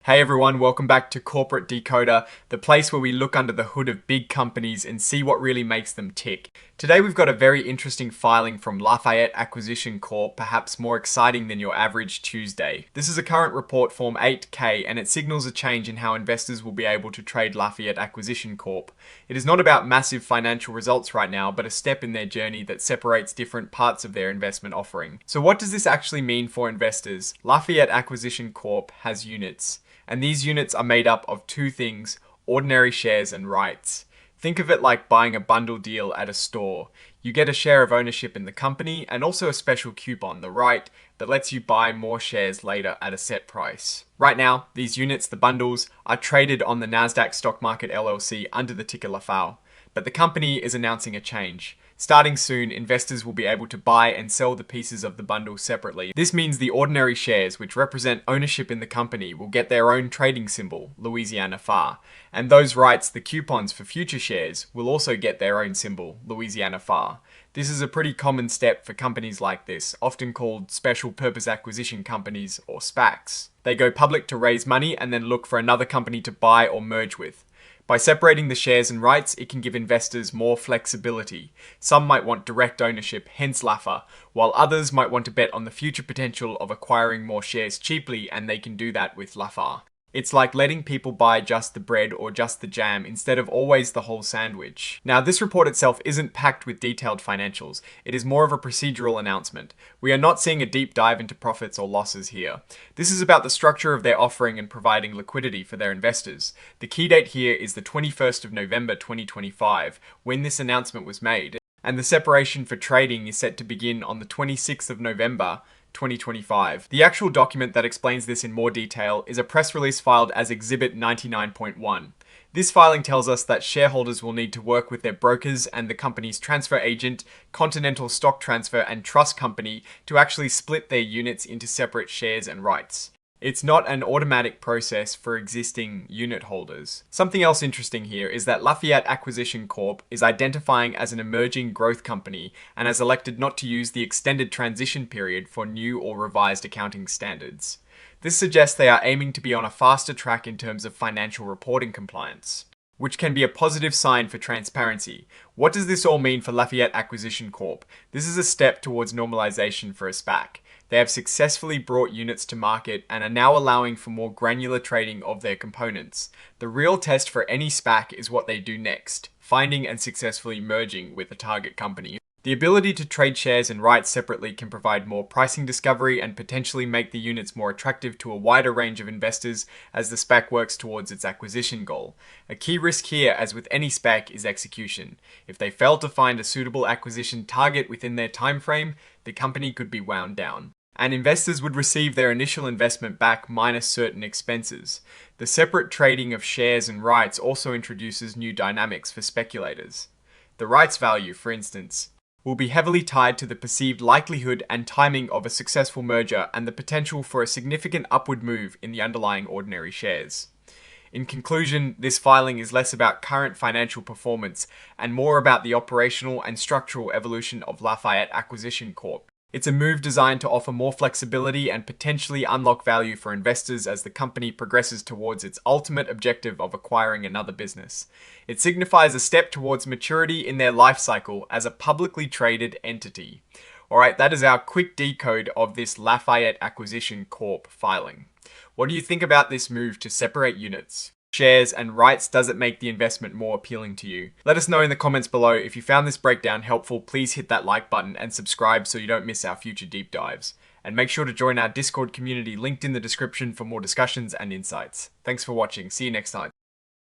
Hey everyone, welcome back to Corporate Decoder, the place where we look under the hood of big companies and see what really makes them tick. Today we've got a very interesting filing from LaFayette Acquisition Corp, perhaps more exciting than your average Tuesday. This is a current report Form 8K and it signals a change in how investors will be able to trade LaFayette Acquisition Corp. It is not about massive financial results right now, but a step in their journey that separates different parts of their investment offering. So what does this actually mean for investors? LaFayette Acquisition Corp has units. And these units are made up of two things: ordinary shares and rights. Think of it like buying a bundle deal at a store. You get a share of ownership in the company and also a special coupon, the right, that lets you buy more shares later at a set price. Right now, these units, the bundles, are traded on the Nasdaq Stock Market LLC under the ticker LaFayette. But the company is announcing a change. Starting soon, investors will be able to buy and sell the pieces of the bundle separately. This means the ordinary shares, which represent ownership in the company, will get their own trading symbol, Louisiana FAR. And those rights, the coupons for future shares, will also get their own symbol, Louisiana FAR. This is a pretty common step for companies like this, often called special purpose acquisition companies or SPACs. They go public to raise money and then look for another company to buy or merge with. By separating the shares and rights, it can give investors more flexibility. Some might want direct ownership, hence LAFA, while others might want to bet on the future potential of acquiring more shares cheaply, and they can do that with LAFA. It's like letting people buy just the bread or just the jam instead of always the whole sandwich. Now, this report itself isn't packed with detailed financials. It is more of a procedural announcement. We are not seeing a deep dive into profits or losses here. This is about the structure of their offering and providing liquidity for their investors. The key date here is the 21st of November 2025, when this announcement was made, and the separation for trading is set to begin on the 26th of November 2025. The actual document that explains this in more detail is a press release filed as Exhibit 99.1. This filing tells us that shareholders will need to work with their brokers and the company's transfer agent, Continental Stock Transfer and Trust Company, to actually split their units into separate shares and rights. It's not an automatic process for existing unit holders. Something else interesting here is that LaFayette Acquisition Corp is identifying as an emerging growth company and has elected not to use the extended transition period for new or revised accounting standards. This suggests they are aiming to be on a faster track in terms of financial reporting compliance, which can be a positive sign for transparency. What does this all mean for LaFayette Acquisition Corp? This is a step towards normalization for a SPAC. They have successfully brought units to market and are now allowing for more granular trading of their components. The real test for any SPAC is what they do next, finding and successfully merging with a target company. The ability to trade shares and rights separately can provide more pricing discovery and potentially make the units more attractive to a wider range of investors as the SPAC works towards its acquisition goal. A key risk here, as with any SPAC, is execution. If they fail to find a suitable acquisition target within their time frame, the company could be wound down, and investors would receive their initial investment back minus certain expenses. The separate trading of shares and rights also introduces new dynamics for speculators. The rights value, for instance, will be heavily tied to the perceived likelihood and timing of a successful merger and the potential for a significant upward move in the underlying ordinary shares. In conclusion, this filing is less about current financial performance and more about the operational and structural evolution of LaFayette Acquisition Corp. It's a move designed to offer more flexibility and potentially unlock value for investors as the company progresses towards its ultimate objective of acquiring another business. It signifies a step towards maturity in their life cycle as a publicly traded entity. Alright, that is our quick decode of this LaFayette Acquisition Corp filing. What do you think about this move to separate units, shares, and rights? Does it make the investment more appealing to you? Let us know in the comments below. If you found this breakdown helpful, please hit that like button and subscribe so you don't miss our future deep dives. And make sure to join our Discord community linked in the description for more discussions and insights. Thanks for watching. See you next time.